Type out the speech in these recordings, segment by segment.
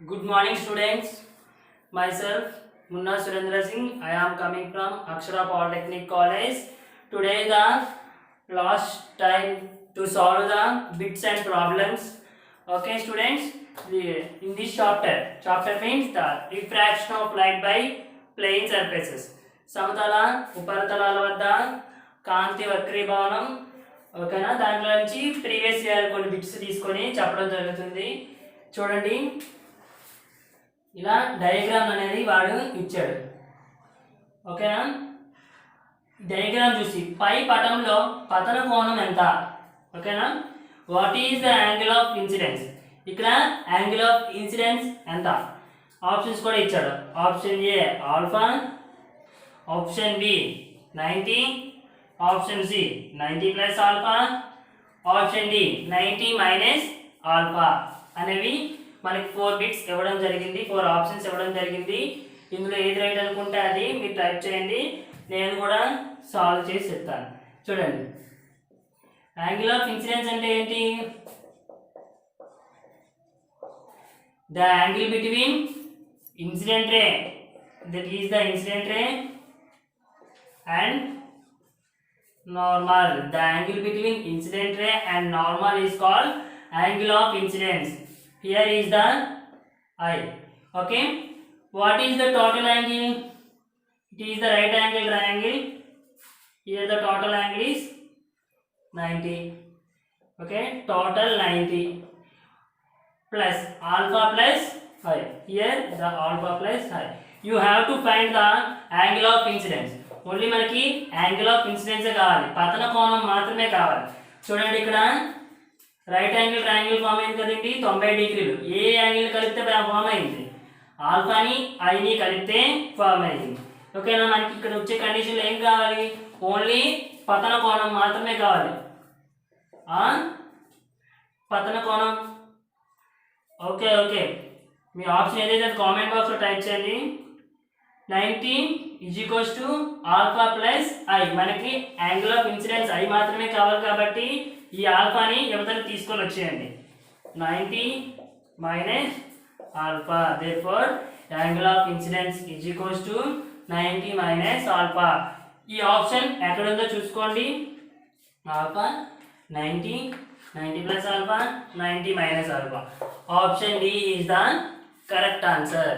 Good morning, students. Myself, Munna Surendra Singh. I am coming from Akshara Polytechnic College. Today, the last time to solve the bits and problems. Okay, students. In this chapter means the refraction of light by plane surfaces. సమతల ఉపరితలాల వద్ద కాంతి వక్రీభవనం. ఓకేనా, దాంట్లో నుంచి previous year కొన్ని bits తీసుకొని చెప్పడం జరుగుతుంది. చూడండి, ఇలా డయాగ్రామ్ అనేది వాడు ఇచ్చాడు. ఓకేనా, డయాగ్రామ్ చూసి పై పటంలో పతన కోణం ఎంత? ఓకేనా, what is the angle of incidence? ఇక్కడ యాంగిల్ ఆఫ్ ఇన్సిడెన్స్ ఎంత? ఆప్షన్స్ కూడా ఇచ్చాడు. Option A alpha, option B 90, option C 90 plus alpha, option D 90 minus alpha అనేవి మనకి 4 బిట్స్ ఇవ్వడం జరిగింది, 4 ఆప్షన్స్ ఇవ్వడం జరిగింది. ఇందులో ఏది రైట్ అనుకుంటే అది మీరు టైప్ చేయండి, నేను కూడా సాల్వ్ చేసి చెప్తాను. చూడండి, యాంగిల్ ఆఫ్ ఇన్సిడెన్స్ అంటే ఏంటి? The angle between incident ray, that is the incident ray, and normal. The angle between incident ray and normal is called angle of incidence. Here is the eye. Okay, what is the total angle? It is the right angle triangle. Here the total angle is 90. Okay, total 90 plus alpha plus I. Here the alpha plus I. You have to find the angle of incidence. Only మనకి angle of ఇన్సిడెన్సే కావాలి, పతన కోణం మాత్రమే కావాలి. చూడండి, ఇక్కడ right angle triangle form అయింది కదండి, 90 డిగ్రీలు. ఏ యాంగిల్ కలిపితే ఫామ్ అయింది? ఆల్ఫాని ఐని కలిపితే ఫామ్ అయింది. ఓకేనా, మనకి ఇక్కడ వచ్చే కండిషన్లో ఏం కావాలి? ఓన్లీ పతన కోణం మాత్రమే కావాలి. పతన కోణం. ఓకే ఓకే, మీ ఆప్షన్ ఏదైతే కామెంట్ బాక్స్లో టైప్ చేయండి. 90 is equals to alpha plus I. మనకి యాంగిల్ ఆఫ్ ఇన్సిడెన్స్ ఐ మాత్రమే కావాలి కాబట్టి ఈ ఆల్ఫాని ఎవరితో తీసుకొని వచ్చేయండి. 90 minus alpha, therefore angle of incidence is equals to 90 minus alpha. ఈ ఆప్షన్ ఎక్కడ ఉందో చూసుకోండి. Alpha 90, 90 plus alpha, 90 minus alpha. Option D is the correct answer.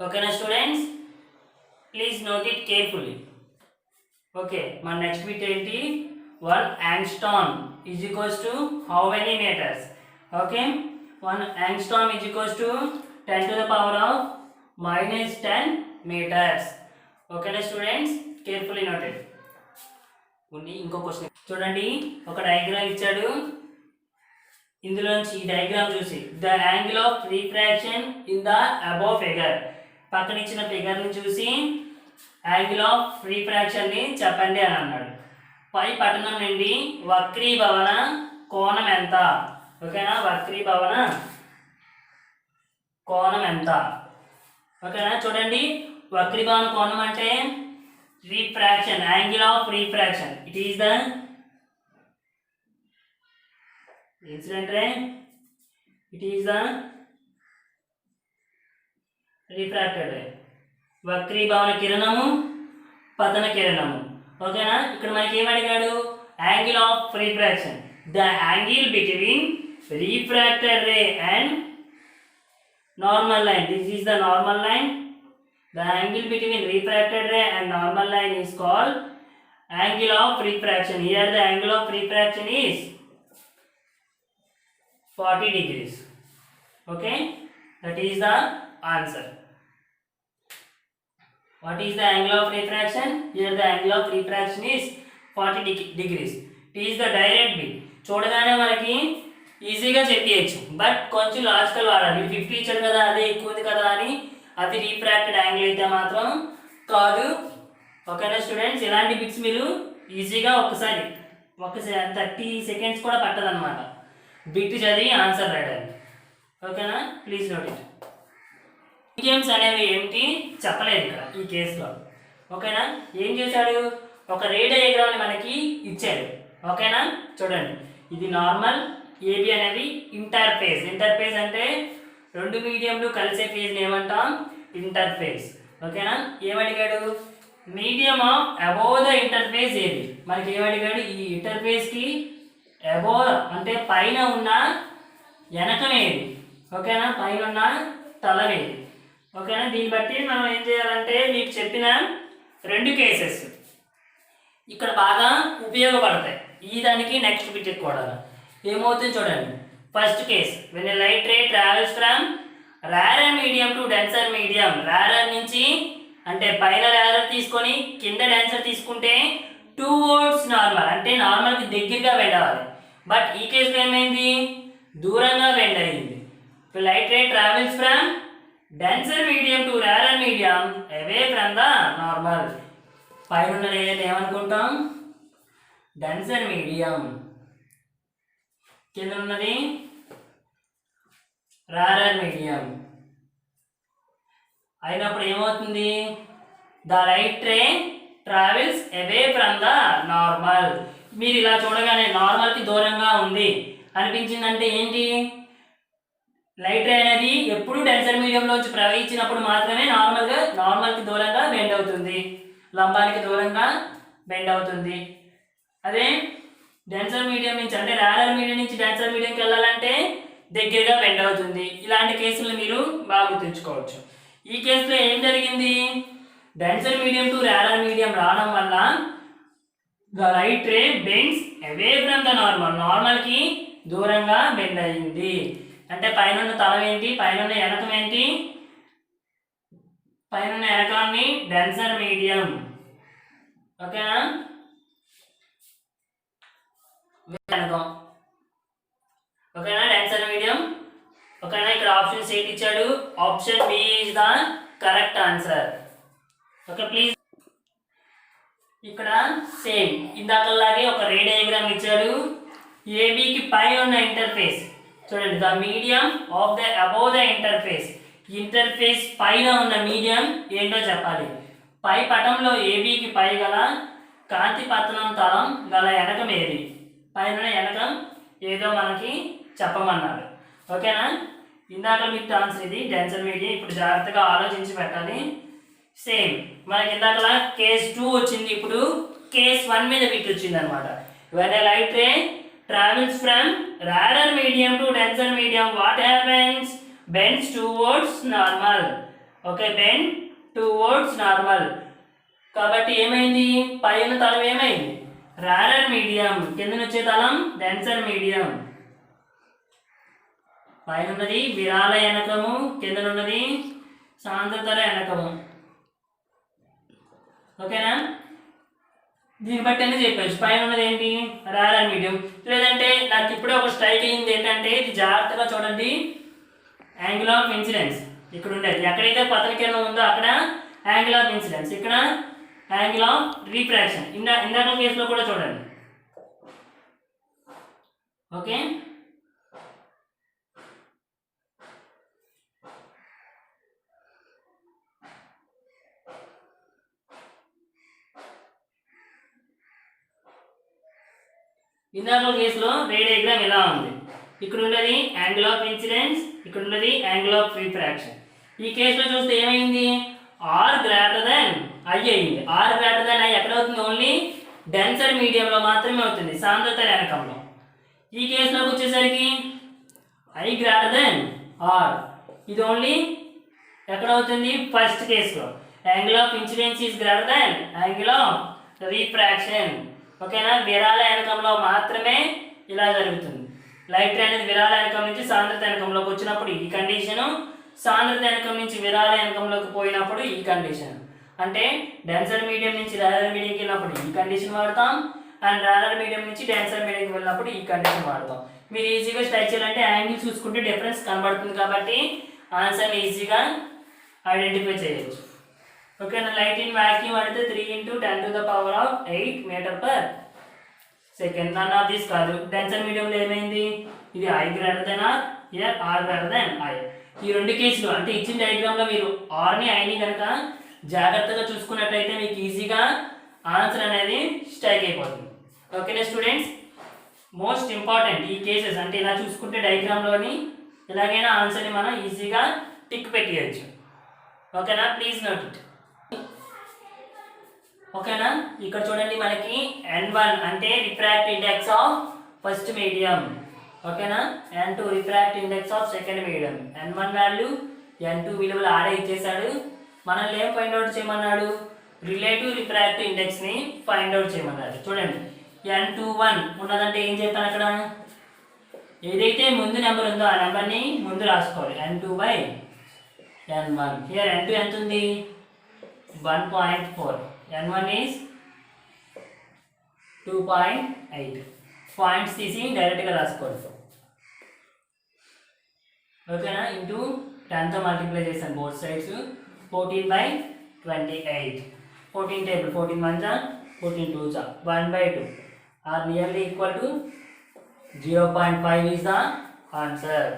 ఓకేనా students, please note it carefully. Okay, మన నెక్స్ట్ బిట్ ఏంటి? 1 angstrom is equals to how many meters? Okay, 1 angstrom is equals to 10 to the power of -10 meters. ఓకేనా students, carefully noted. ఇంకో question చూడండి, ఒక diagram ఇచ్చాడు. ఇందులోంచి ఈ డయాగ్రామ్ చూసి the angle of refraction in the above figure, పక్కన ఇచ్చిన ఫిగర్ని చూసి యాంగిల్ ఆఫ్ రిఫ్రాక్షన్ ని చెప్పండి అని అన్నాడు. పై పట్టణం నుండి వక్రీభవన కోణం ఎంత? ఓకేనా, వక్రీభవన కోణం ఎంత? ఓకేనా, చూడండి, వక్రీభవన కోణం అంటే refraction, angle of refraction. It is the incident ray, it is the refracted ray. వక్రీభవన కిరణము, పతన కిరణము. ఓకేనా, ఇక్కడ మనకి ఏం అడిగాడు? Angle of refraction. The angle between refracted ray and normal line. This is the normal line. The angle between refracted ray and normal line is called angle of refraction. Here the angle of refraction is 40 degrees. Okay, that is the answer. What is the angle of refraction? Here the angle of refraction is 40 degrees. It is the direct beam. చూడగానే మనకి ఈజీగా చెప్పేయచ్చు, but కొంచెం logical వాడాలి. 50 ఇచ్చాడు కదా, అదే ఎక్కువ ఉంది కదా అని అది రిఫ్రాక్టెడ్ యాంగిల్ అయితే మాత్రం కాదు. ఓకేనా స్టూడెంట్స్, ఇలాంటి బిట్స్ మీరు ఈజీగా ఒకసారి 30 seconds కూడా పట్టదన్నమాట బిట్ చదివి ఆన్సర్ రాయడానికి. ఓకేనా, ప్లీజ్ నోట్ ఇట్. గేమ్స్ అనేవి ఏమిటి చెప్పలేదు ఇక్కడ ఈ కేసులో. ఓకేనా, ఏం చేశాడు? ఒక రే డయాగ్రామ్ని మనకి ఇచ్చాడు. ఓకేనా, చూడండి, ఇది నార్మల్, ఏబి అనేది ఇంటర్ఫేస్. ఇంటర్ఫేస్ అంటే రెండు మీడియంలు కలిసే ఫేజ్ని ఏమంటాం? ఇంటర్ఫేస్. ఓకేనా? ఏమడిగాడు? Medium of above the interface ఏది? మనకి ఏమడిగాడు? ఈ ఇంటర్ఫేస్కి అబోవ్ అంటే పైన ఉన్న వెనకమేది? ఓకేనా? పైన ఉన్న తలమేది? ఓకేనా? దీన్ని బట్టి మనం ఏం చేయాలంటే మీకు చెప్పిన రెండు కేసెస్ ఇక్కడ బాగా ఉపయోగపడతాయి ఈ దానికి నెక్స్ట్ బిట్ కూడా. ఏమవుతుంది చూడండి. First case, when a light ray travels from rarer medium to denser medium. Rarer నుంచి అంటే పైన రేరర్ తీసుకొని కింద డెన్సర్ తీసుకుంటే టువర్డ్స్ నార్మల్ అంటే నార్మల్కి దగ్గరగా బెండ్ అవ్వాలి. బట్ ఈ కేసులో ఏమైంది? దూరంగా బెండ్ అయింది. Light ray travels from denser medium to rarer medium away from the normal. పైన ఉన్న లేయర్ ఏమనుకుంటాం? Denser medium. కింద ఉన్నది రేరర్ మీడియం. అయినప్పుడు ఏమవుతుంది? The light ray travels away from the normal. మీరు ఇలా చూడగానే నార్మల్కి దూరంగా ఉంది అనిపించిందంటే ఏంటి? లైట్ రే అనేది ఎప్పుడు డెన్సర్ మీడియంలోంచి ప్రవహించినప్పుడు మాత్రమే నార్మల్కి దూరంగా బెండ్ అవుతుంది, లంబానికి దూరంగా బెండ్ అవుతుంది. అదే డెన్సర్ మీడియం నుంచి అంటే రేరర్ మీడియం నుంచి డెన్సర్ మీడియంకి వెళ్ళాలంటే దగ్గరగా బెండ్ అవుతుంది. ఇలాంటి కేసులు మీరు బాగా గుర్తుంచుకోవచ్చు. ఈ కేసులో ఏం జరిగింది? Denser medium to rarer medium రావడం వల్ల the light ray bends away from the normal. నార్మల్కి దూరంగా బెండ్ అయింది. అంటే పైన తలం ఏంటి? పైన వెనకం ఏంటి? పైన వెనకాన్ని డెన్సర్ మీడియం. ఓకేనా? వెనకం. ఓకేనా? Denser medium. ఓకేనా? ఇక్కడ ఆప్షన్ ఏంటి ఇచ్చాడు? Option B is the correct answer. Okay please. ఇక్కడ సేమ్ ఇందాకలాగే ఒక రే డయాగ్రామ్ ఇచ్చాడు. ఏబికి పై ఉన్న ఇంటర్ఫేస్ చూడండి. The medium of the above the interface. Interface పైన ఉన్న మీడియం ఏంటో చెప్పాలి. పై పటంలో ఏబికి పై గల కాంతి పతనం తలం గల ఎనకం ఏది? పైన ఎనకం ఏదో మనకి చెప్పమన్నారు. ఓకేనా? ఇందాక మీకు ఆన్సర్ ఇది డెన్సర్ మీడియం. ఇప్పుడు జాగ్రత్తగా ఆలోచించి పెట్టాలి. సేమ్ మనకి ఇందాక కేస్ 2 వచ్చింది, ఇప్పుడు కేస్ 1 మీద బిట్ వచ్చింది అనమాట. When a light ray travels from rarer medium to denser medium, what happens? Bends towards normal. Okay, bend towards normal. కాబట్టి ఏమైంది? పైన తలం ఏమైంది? రారర్ మీడియం. కింద వచ్చే తలం డెన్సర్ మీడియం. పైన ఉన్నది విరాళ ఎనకము, కింద ఉన్నది సాంద్రతర ఎనకము. ఓకేనా? దీన్ని బట్టి అనేది చెప్పచ్చు. పైన ఉన్నది ఏంటి? రారర్ మీడియం. లేదంటే నాకు ఇప్పుడే ఒక స్ట్రైక్ అయింది ఏంటంటే, ఇది జాగ్రత్తగా చూడండి. యాంగిల్ ఆఫ్ ఇన్సిడెన్స్ ఇక్కడ ఉండేది. ఎక్కడైతే పతన కిరణం ఉందో అక్కడ యాంగిల్ ఆఫ్ ఇన్సిడెన్స్, ఇక్కడ యాంగిల్ ఆఫ్ రిఫ్రాక్షన్. ఇందాక కేసులో కూడా చూడండి. ఓకే, ఇందాక కేసులో రే డయాగ్రామ్ ఎలా ఉంది? ఇక్కడ ఉన్నది యాంగిల్ ఆఫ్ ఇన్సిడెన్స్, ఇక్కడ ఉన్నది యాంగిల్ ఆఫ్ రిఫ్రాక్షన్. ఈ కేసులో చూస్తే ఏమైంది? ఆర్ గ్రేటర్ దెన్ ఐ అయింది. ఆర్ గ్రేటర్ దెన్ ఐ ఎక్కడ అవుతుంది? ఓన్లీ డెన్సర్ మీడియంలో మాత్రమే అవుతుంది, సాంద్రత ఎనకంలో. ఈ కేసులోకి వచ్చేసరికి ఐ గ్రేటర్ దెన్ ఆర్, ఇది ఓన్లీ ఎక్కడ అవుతుంది? ఫస్ట్ కేసులో. Angle of incidence is greater than angle of refraction. ఓకేనా? విరాళ ఎనకంలో మాత్రమే ఇలా జరుగుతుంది. లైట్ అనేది విరాళ ఎనకం నుంచి సాంద్రత ఎనకంలోకి వచ్చినప్పుడు ఈ కండిషను, సాంద్రత ఎనకం నుంచి విరాళ ఎనకంలోకి పోయినప్పుడు ఈ కండిషన్. అంటే డెన్సర్ మీడియం నుంచి రారర్ మీడియంకి వెళ్ళినప్పుడు ఈ కండిషన్ వాడతాం, అండ్ రారర్ మీడియం నుంచి డెన్సర్ మీడియంకి వెళ్ళినప్పుడు ఈ కండిషన్ వాడతాం. మీరు ఈజీగా స్ట్రైక్ చేయాలంటే యాంగిల్ చూసుకుంటే డిఫరెన్స్ కనబడుతుంది కాబట్టి ఆన్సర్ని ఈజీగా ఐడెంటిఫై చేయొచ్చు. ఓకేనా? లైట్ ఇన్ వాక్యూమ్ అంటే 3 × 10⁸ meter per second. None of this కాదు. డెన్సర్ మీడియంలో ఏమైంది? ఇది i greater than r, here r greater than i. ఈ రెండు కేసులు అంటే ఇచ్చిన డయాగ్రామ్లో మీరు ఆర్ని ఐని కనుక జాగ్రత్తగా చూసుకున్నట్టయితే మీకు ఈజీగా ఆన్సర్ అనేది స్ట్రైక్ అయిపోతుంది. ఓకేనా స్టూడెంట్స్? మోస్ట్ ఇంపార్టెంట్ ఈ కేసెస్ అంటే ఇలా చూసుకుంటే డయాగ్రామ్లోని ఇలాగైనా ఆన్సర్ని మనం ఈజీగా టిక్ పెట్టేయచ్చు. ఓకేనా, ప్లీజ్ నోట్ ఇట్. ఓకేనా, ఇక్కడ చూడండి మనకి N1 అంటే refract index of first medium. ఓకేనా, N2 refract index of second medium. N1 value N2 విలువలు ఆడే ఇచ్చేసాడు. మనల్ని ఏం ఫైండ్ అవుట్ చేయమన్నాడు? రిలేటివ్ రిఫ్రాక్టివ్ ఇండెక్స్ని ఫైండ్ అవుట్ చేయమన్నాడు. చూడండి N21 ఉన్నదంటే ఏం చెప్తాను, అక్కడ ఏదైతే ముందు నెంబర్ ఉందో ఆ నెంబర్ని ముందు రాసుకోవాలి. N2/N1. హియర్ N2 ఎంత ఉంది? 1.4. N1 is 2.8. పాయింట్స్ తీసి డైరెక్ట్గా రాసుకోవాలి. ఓకేనా, ఇంటూ 10తో మల్టిప్లై చేశాను both sides. 14/28. 14 table 14 1 14 2 1/2 or nearly equal to 0.5 is the answer.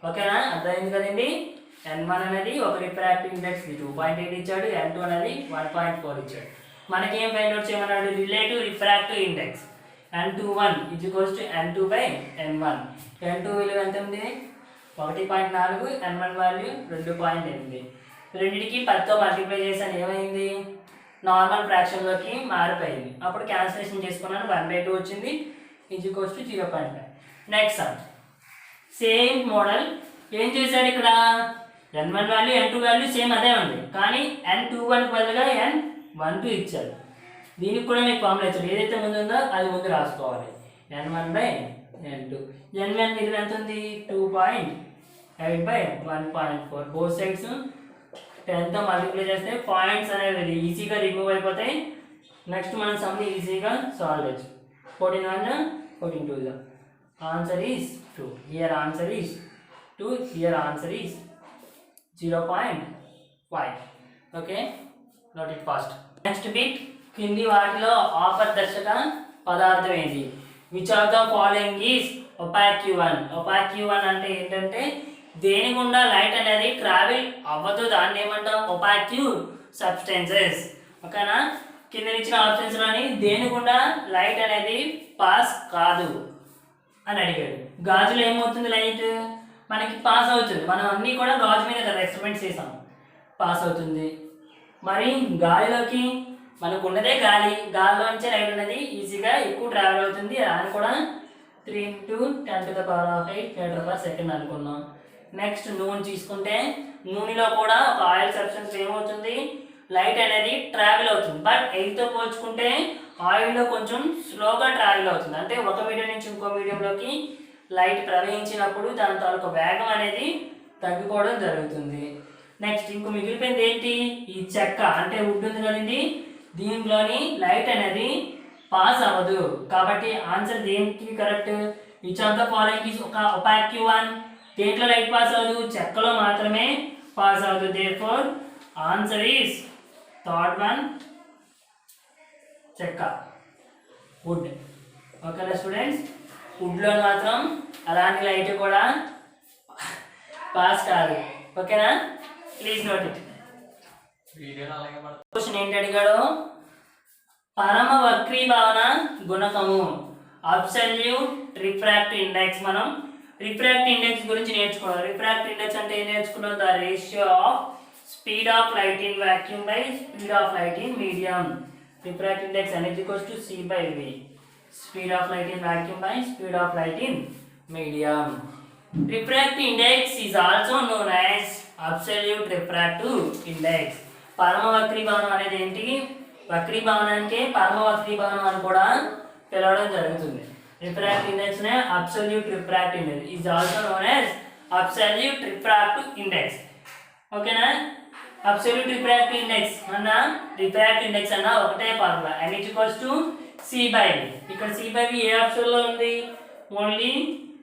ఓకేనా, అర్థమైంది కదండి. N1 అనేది ఒక రిఫ్రాక్టివ్ ఇండెక్స్ 2.8 ఇచ్చాడు, N2 అనేది 1.4 ఇచ్చాడు. మనకి ఏం ఫైండ్ అవుట్ చేయమన్నాడు? Relative refractive index. N21 N2/N1. N2 విలువ ఎంత ఉంది? 1.4. N1 value 2.8. రెండింటికి 10తో మల్టిప్లై చేశాను, ఏమైంది? నార్మల్ ఫ్రాక్షన్లోకి మారిపోయింది. అప్పుడు క్యాన్సిలేషన్ చేసుకున్నాను, 1/2 వచ్చింది. (0.5). Next some, same model. ఏం చేశాడు ఇక్కడ? N1 value N2 value same అదే ఉంది, కానీ N21 బదులుగా N12 ఇచ్చాడు. దీనికి కూడా మీకు ఫార్ములా ఇచ్చాడు. ఏదైతే ముందు ఉందో అది ముందు రాసుకోవాలి. N1/N2. N1 విలువ ఎంత ఉంది? 2.8/1.4. బోత్ సైడ్స్ 10తో మల్టిప్లై చేస్తే పాయింట్స్ అనేవి ఈజీగా రిమూవ్ అయిపోతాయి. నెక్స్ట్ మనం సమ్ని ఈజీగా సాల్వ్ చేయొచ్చు. 14 1 14 2. Answer is 2. Here answer is 2. Here answer is 0.5. Okay, note it fast. Next bit, కింది వాటిలో ఆపర్దర్శక పదార్థం ఏంటి? Which of the following is opaque one. Opaque one అంటే ఏంటంటే దేని గుండా లైట్ అనేది ట్రావెల్ అవ్వదు, దాన్ని ఏమంటాం? ఒపాక్యూ సబ్స్టెన్సెస్. ఓకేనా, కింద ఇచ్చిన ఆప్షన్స్లోని దేని గుండా లైట్ అనేది పాస్ కాదు అని అడిగాడు. గాజులో ఏమవుతుంది? లైట్ మనకి పాస్ అవుతుంది. మనం అన్నీ కూడా గాజు మీద కదా ఎక్స్పెరిమెంట్స్ చేసాం, పాస్ అవుతుంది. మరి గాలిలోకి మనకు ఉన్నదే గాలి, గాలిలోంచే లైట్ అనేది ఈజీగా ఎక్కువ ట్రావెల్ అవుతుంది. అని కూడా 3 × 10⁸ మీటర్/సెకండ్ అనుకున్నాం. నెక్స్ట్ నూనె తీసుకుంటే నూనెలో కూడా ఒక ఆయిల్ సబ్స్టెన్స్ ఏమవుతుంది? లైట్ అనేది ట్రావెల్ అవుతుంది. బట్ ఎయిర్తో పోల్చుకుంటే ఆయిల్లో కొంచెం స్లోగా ట్రావెల్ అవుతుంది. అంటే ఒక మీడియం నుంచి ఇంకో మీడియంలోకి లైట్ ప్రవహించినప్పుడు దాని తాలూకు వేగం అనేది తగ్గిపోవడం జరుగుతుంది. నెక్స్ట్ ఇంకో మిగిలిపోయింది ఏంటి? ఈ చెక్క అంటే వుడ్ ఉంది కదండి, దీంట్లోని లైట్ అనేది పాస్ అవ్వదు. కాబట్టి ఆన్సర్ దేనికి correct? Which of the following is ఒక ఒపాక్ వన్. దేంట్లో లైట్ పాస్ అవ్వదు? చెక్కలో మాత్రమే పాస్ అవ్వదు. Therefore answer is third one, చెక్క, వుడ్. ఓకేనా స్టూడెంట్స్, వుడ్లో మాత్రం అలాంటి లైట్ కూడా పాస్ కాదు. ఓకేనా, ప్లీజ్ నోట్ ఇట్. క్వశ్చన్ ఏంటి అడిగాడు? పరమ వక్రీభవన గుణకము, అబ్సల్యూట్ రిఫ్రాక్టివ్ ఇండెక్స్. మనం రిఫ్రాక్టివ్ ఇండెక్స్ గురించి నేర్చుకున్నాం. రిఫ్రాక్టివ్ ఇండెక్స్ అంటే ఏం నేర్చుకున్నాం? The ratio of speed of light in vacuum by speed of light in medium. Refractive index అనేది C/V. Speed of light in vacuum by speed of light in medium. Refractive index is also known as absolute refractive index. పరమ వక్రీభవనం అనేది ఏంటి? వక్రీభవనానికి పరమ వక్రీభవనం అని కూడా పిలవడం జరుగుతుంది. Refractive index నే absolute refractive index is also known as absolute refractive index. ఓకేనా, అబ్సల్యూట్ రిఫ్రాక్టివ్ ఇండెక్స్ అన్న రిఫ్రాక్టివ్ ఇండెక్స్ అన్న ఒకటే ఫార్ములా, n C/V. ఇక్కడ C/V ఏ ఆప్షన్లో ఉంది? Only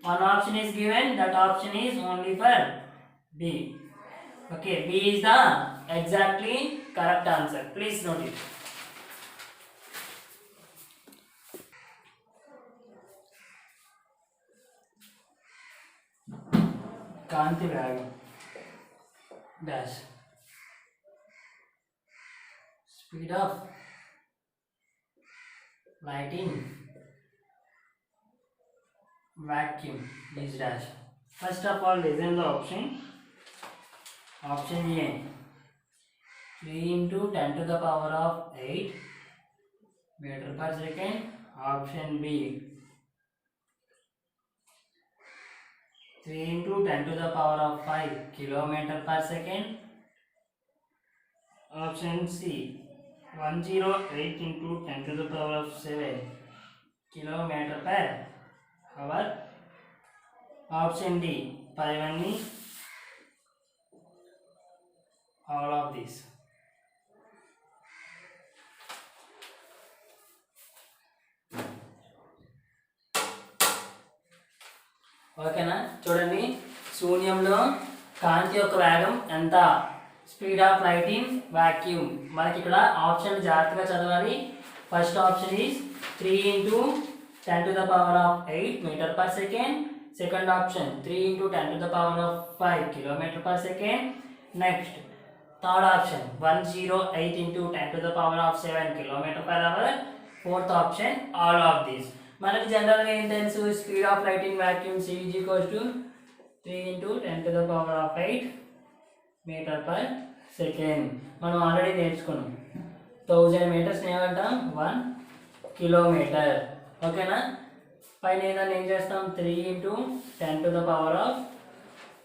one option is given, that option is only for B. Okay, B is the exactly correct answer. Please note it. కాంతి వేగం dash speed of light in vacuum is dash. First of all, listen the option. Option A, 3 into 10 to the power of 8 meter per second. Option B, 3 into 10 to the power of 5 kilometer per second. Option C, 108 into 10 to the power of 7 kilometer per hour. Option D, 5 and all of these. ఓకేనా? చూడండి, శూన్యంలో కాంతి యొక్క వేగం ఎంత, speed of light in vacuum. మనకి ఇక్కడ option జాగ్రత్తగా చదవాలి. First option is 3 into 10 to the power of 8 meter per second. Second option 3 into 10 to the power of 5 kilometer per second. Next, third option 108 into 10 to the power of 7 kilometer per hour. Fourth option all of these. మనకి జనరల్గా ఏం తెలుసు, speed of light in vacuum C is equals to 3 into 10 to the power of 8 meter per second. మనం already నేర్చుకున్నాం. 1000 meters ఏమంటాం, 1 kilometer. ఓకేనా? పైన ఏదైనా ఏం చేస్తాం, 3 into 10 to the power of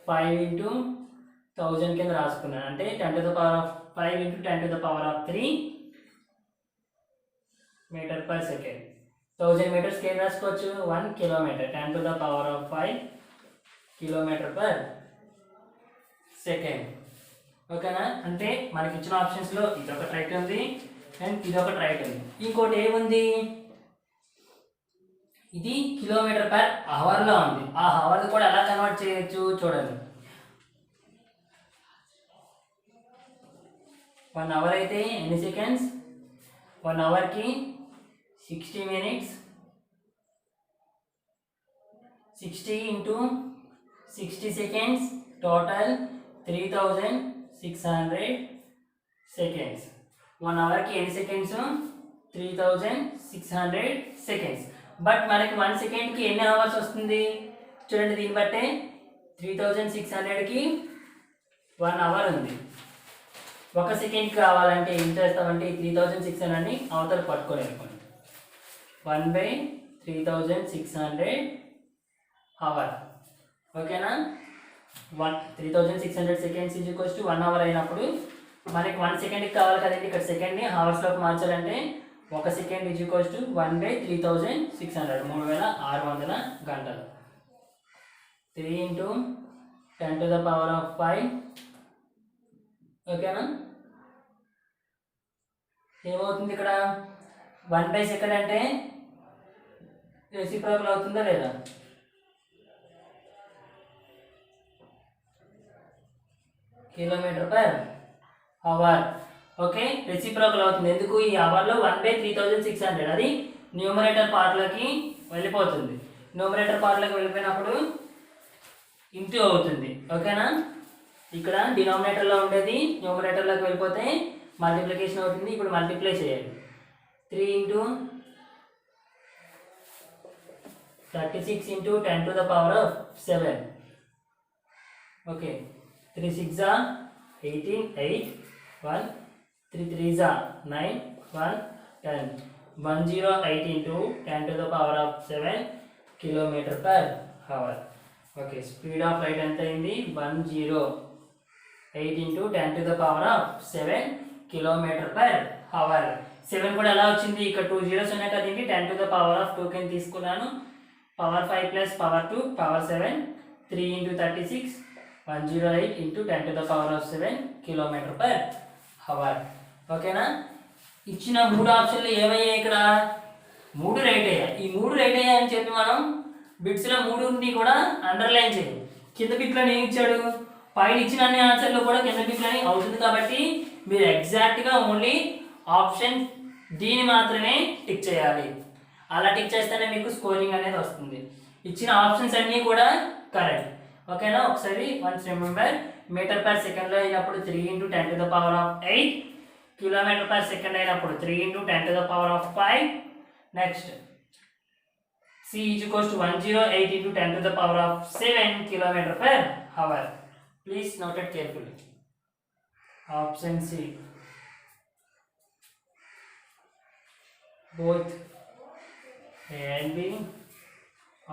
5 into 1000 కింద రాసుకున్నాను. అంటే 10 to the power of 5 into 10 to the power of 3 meter per second. 1000 meters ఏం రాసుకోవచ్చు, 1 kilometer. 10 to the power of 5 kilometer per second. ఓకేనా? అంటే మనకి ఇచ్చిన ఆప్షన్స్లో ఇదొకటి రైట్ ఉంది అండ్ ఇదొకటి రైట్ ఉంది. ఇంకోటి ఏముంది, ఇది కిలోమీటర్ పర్ అవర్లో ఉంది. ఆ అవర్ కూడా ఎలా కన్వర్ట్ చేయొచ్చు చూడండి. 1 hour అయితే ఎన్ని seconds, 1 hourకి 60 minutes. 60 into 60 seconds, total 3600 seconds. 1 hourకి ఎన్ని సెకండ్స్, 3600 seconds. బట్ మనకి 1 సెకండ్కి ఎన్ని అవర్స్ వస్తుంది చూడండి. దీన్ని బట్టే 3600కి 1 hour ఉంది. 1 సెకండ్కి కావాలంటే ఏం చేస్తామంటే 3600ని అవతల పట్టుకొని వెళ్ళిపోండి. 1/3600 అవర్. ఓకేనా? 3600 seconds is equals to 1 hour అయినప్పుడు మనకి 1 సెకండ్కి కావాలి కదండి. ఇక్కడ సెకండ్ని అవర్స్లోకి మార్చాలంటే 1 సెకండ్ ఈజ్ ఈక్వల్స్ టు 1/3600, 3600 గంటలు. 3 into 10 to the power of 5. ఓకేనా? ఏమవుతుంది ఇక్కడ 1/second అంటే రెసిప్రోకల్ అవుతుందా లేదా, kilometer per hour. Okay, reciprocal అవుతుంది. ఎందుకు, ఈ అవర్లో 1/3600 అది న్యూమరేటర్ పార్ట్లోకి వెళ్ళిపోతుంది. న్యూమరేటర్ పార్ట్లోకి వెళ్ళిపోయినప్పుడు ఇంటూ అవుతుంది. ఓకేనా? ఇక్కడ డినామినేటర్లో ఉండేది న్యూమరేటర్లోకి వెళ్ళిపోతే మల్టిప్లికేషన్ అవుతుంది. ఇప్పుడు మల్టిప్లై చేయాలి. 3 into 36 into 10 to the power of 7. Okay, 3 6 are 18, 8, 1, 3 3s are 9, 1, 10. 108 into 10 to the power of 7 kilometer per hour. Okay, speed of light ఎంత అయింది, 108 into 10 to the power of 7 kilometer per hour. 7 కూడా ఎలా వచ్చింది, ఇక్కడ 2 zeros ఉన్నాయి కదండి. 10 to the power of 2 కింద తీసుకున్నాను. Power 5 plus power 2 power 7. 3 into 36, 108 into 10 to the power of 7 kilometer per hour. ఓకేనా? ఇచ్చిన 3 ఆప్షన్లు ఏమయ్యాయి, ఇక్కడ 3 రైట్ అయ్యాయి. ఈ 3 రైట్ అయ్యాయి అని చెప్పి మనం బిట్స్లో 3ని కూడా అండర్లైన్ చేయాలి. కింద బిట్లో ఏం ఇచ్చాడు, పైన ఇచ్చిన అన్ని ఆన్సర్లు కూడా కింద బిట్లోనే అవుతుంది. కాబట్టి మీరు ఎగ్జాక్ట్గా ఓన్లీ ఆప్షన్ డీని మాత్రమే టిక్ చేయాలి. అలా టిక్ చేస్తేనే మీకు స్కోరింగ్ అనేది వస్తుంది. ఇచ్చిన ఆప్షన్స్ అన్నీ కూడా కరెక్ట్. ఓకేనా? ఒకసారి వన్స్ రిమెంబర్, మీటర్ పర్ సెకండ్లో అయినప్పుడు 3 into 10 to the power of 8, kilometer per second అయినప్పుడు 3 into 10 to the power of 5. Next is equals to 108 into 10 to the power of 7 kilometer per hour. Please note it carefully. Option C. Both A and B.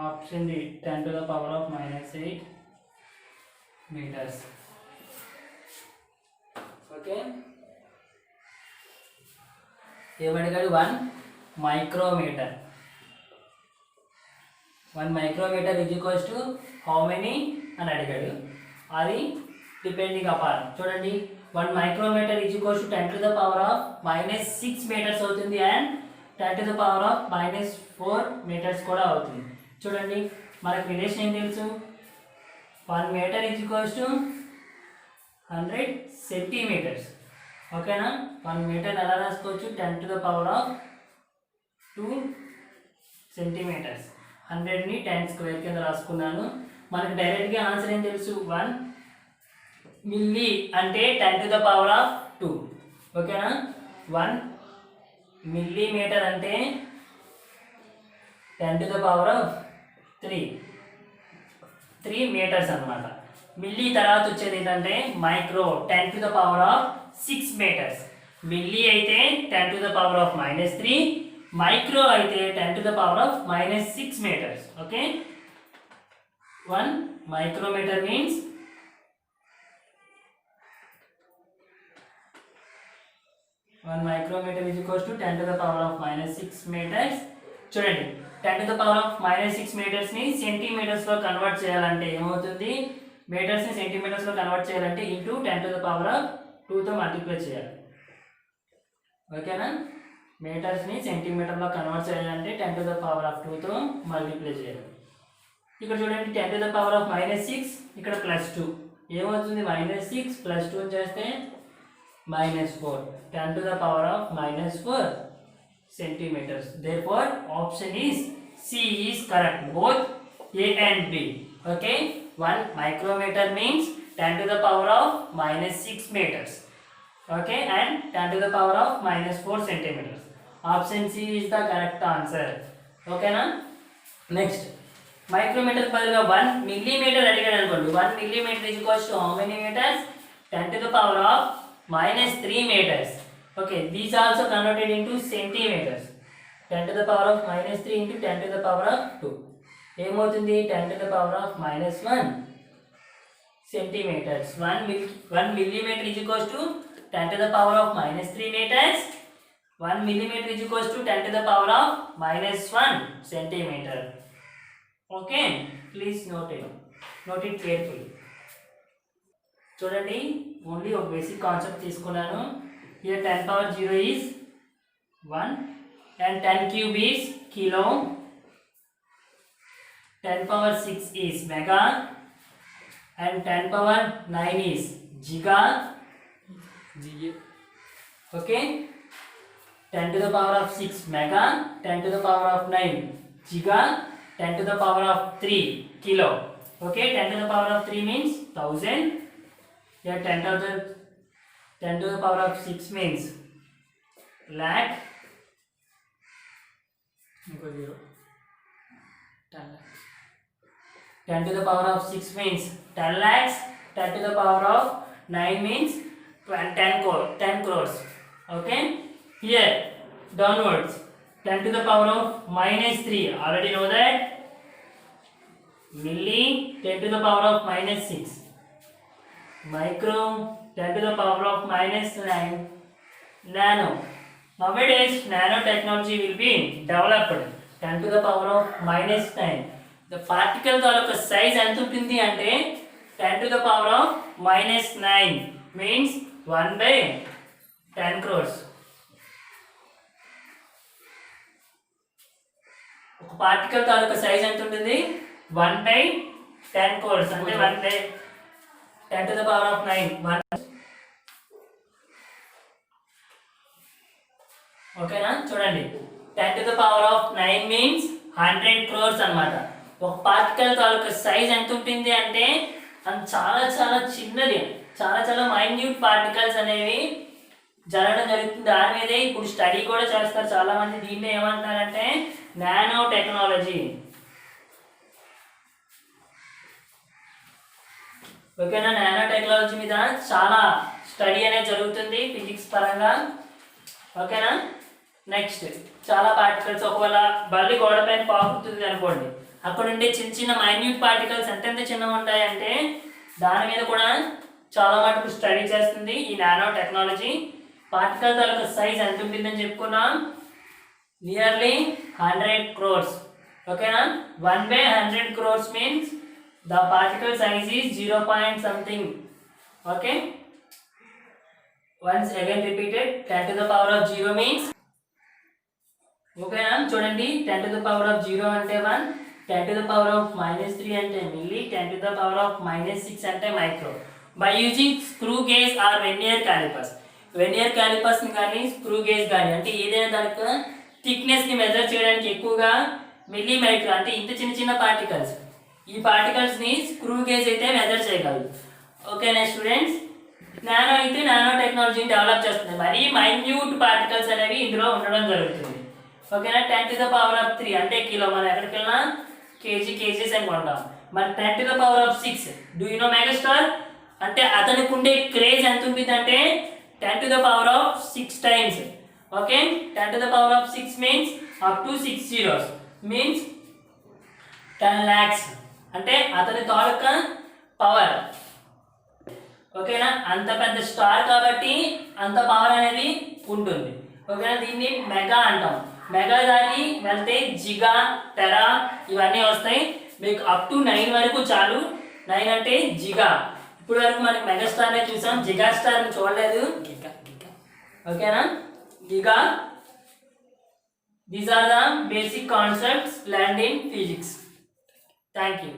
Option D, 10 to the power of -8 meters. Okay. ఏమడిగాడు 1 micrometer. 1 micrometer is equals to how many అని అడిగాడు. అది depending upon చూడండి 1 micrometer is equals to 10 to the power of -6 meters అవుతుంది and 10 to the power of -4 meters కూడా అవుతుంది. చూడండి మనకు relation ఏం తెలుసు 1 meter is equals to 100 centimeters. ఓకేనా 1 meter ఎలా రాసుకోవచ్చు 10 to the power of 2 centimeters. 100ని 10 square కింద రాసుకున్నాను. మనకు డైరెక్ట్గా ఆన్సర్ ఏం తెలుసు 1 మిల్లీ అంటే 10 to the power of 2. ఓకేనా 1 మిల్లీమీటర్ అంటే 10 to the power of 3 meters అన్నమాట. మిల్లీ తర్వాత వచ్చేది ఏంటంటే micro 10 to the power of 6 meters. Milli అయితే 10 to the power of -3, micro అయితే 10 to the power of -6 meters. Okay 1 micrometer means 1 micrometer is equals to 10 to the power of -6 meters. చూడండి 10 to the power of -6 meters ని centimetres లో convert చేయాలంటే ఏమవుతుంది metres ని centimetres లో convert చేయాలంటే into 10 to the power of 2 తో multiply చేయాలి. ఓకేనా మీటర్స్ ని సెంటీమీటర్ లో కన్వర్ట్ చేయాలంటే 10 to the power of 2 తో మల్టిప్లై చేయాలి. ఇక్కడ చూడండి 10 to the power of -6 ఇక్కడ +2 ఏమవుతుంది -6 +2 చేస్తే -4 10 to the power of -4 centimeters. Therefore option is C is correct, both A and B. Okay 1 micrometer means 10 to the power of -6 meters. Okay and 10 to the power of -4 centimeters. Option C is the correct answer. Okay na next micrometer బదులుగా 1 millimeter అడిగాడు అనుకోండి 1 millimeter is equals to how many meters 10 to the power of -3 meters. Okay these also converted into centimeters 10 to the power of -3 into 10 to the power of 2 ఏమవుతుంది 10 to the power of -1 centimeters. 1 millimeter is equals to 10 to the power of -3 meters. 1 millimeter is equals to 10 to the power of -1 centimeter. Okay please note it carefully. చూడండి only ఒక basic concept తీసుకున్నాను. Here 10 power 0 is 1 and 10 cube is kilo, 10 power 6 is mega and 10 power 9 is giga. Okay 10 to the power of 6 mega, 10 to the power of 9 giga, 10 to the power of 3 kilo. Okay 10 to the power of 3 means 1000. Here 10 to the power of 6 means lakh. 10 to the power of 6 means 10 lakhs. 10 to the power of 9 means 10 crores. Okay here downwards 10 to the power of -3 already know that. Milli 10 to the power of -6, micro 10 to the power of -9, nano. Nowadays nano technology will be developed 10 to the power of -9. The particle taluka size ఎంత ఉంటుంది అంటే 10 to the power of -9 means 1/10 crores. ఒక particle తాలూకా size ఎంత ఉంటుంది 1/10 crores అంటే 1/10 to the power of 9 ఓకేనా చూడండి 10 to the power of 9 means 100 crores అన్నమాట. ఒక పార్టికల్ తాలూకా సైజ్ ఎంత ఉంటుంది అంటే అది చాలా చాలా చిన్నది, చాలా మైన్యూట్ పార్టికల్స్ అనేవి జరగడం జరుగుతుంది. దాని మీదే ఇప్పుడు స్టడీ కూడా చేస్తారు చాలా మంది. దీన్ని ఏమంటారంటే నానో టెక్నాలజీ. ఓకేనా. నానో టెక్నాలజీ మీద చాలా స్టడీ అనేది జరుగుతుంది ఫిజిక్స్ పరంగా. ఓకేనా. నెక్స్ట్ చాలా పార్టికల్స్, ఒకవేళ బల్లి గోడ పైన పాకుతుంది అనుకోండి, అక్కడ ఉండే చిన్న చిన్న మైన్యూట్ పార్టికల్స్ ఎంతెంత చిన్నగా ఉంటాయంటే దాని మీద కూడా చాలా మటుకు స్టడీ చేస్తుంది ఈ నానో టెక్నాలజీ. పార్టికల్ తాలూకా సైజ్ ఎంత ఉంటుందని చెప్పుకున్నాం, నియర్లీ 100 crores. ఓకేనా. 1/100 crores means the particle size is 0 point something. Okay. Once again repeated, 10 to the power of 0 means, ఓకేనా. చూడండి 10 to the power of 0 అంటే 1, 10 to the power of -3 అంటే milli, 10 to the power of -6 అంటే micro. By using screw gauge or vernier calipers, vernier calipers కానీ screw gauge కానీ అంటే ఏదైనా దానికి థిక్నెస్ ని మెజర్ చేయడానికి ఎక్కువగా మిల్లీమీటర్ అంటే ఇంత చిన్న చిన్న పార్టికల్స్, ఈ పార్టికల్స్ ని స్క్రూ గేజ్ అయితే మెజర్ చేయగలదు. ఓకేనా స్టూడెంట్స్. నానో అయితే నానో టెక్నాలజీని డెవలప్ చేస్తుంది, మరి మైన్యూట్ పార్టికల్స్ అనేవి ఇందులో ఉండడం జరుగుతుంది. ఓకేనా. 10 to the power of 3 అంటే కిలో, మనం ఎక్కడికి వెళ్ళినా కేజీస్ అని కొంటాం. మరి 10 to the power of 6, do you know megastar అంటే అతనికి ఉండే క్రేజ్ ఎంత ఉంటుంది అంటే 10 to the power of 6 times. Okay. 10 to the power of 6 means up to 6 zeros means 10 lakhs అంటే అతని తాలూకా పవర్. ఓకేనా. అంత పెద్ద స్టార్ కాబట్టి అంత పవర్ అనేది ఉంటుంది. ఓకేనా. దీన్ని మెగా అంటాం. మెగా దాటి వెళ్తే జిగా, టెరా ఇవన్నీ వస్తాయి. మీకు అప్ టు 9 వరకు చాలు. 9 అంటే జిగా. ఇప్పుడు వరకు మనకి మెగాస్టార్ నే చూసాం, జిగా స్టార్ చూడలేదు. ఓకేనా. Giga. These are the basic concepts learned in physics. Thank you.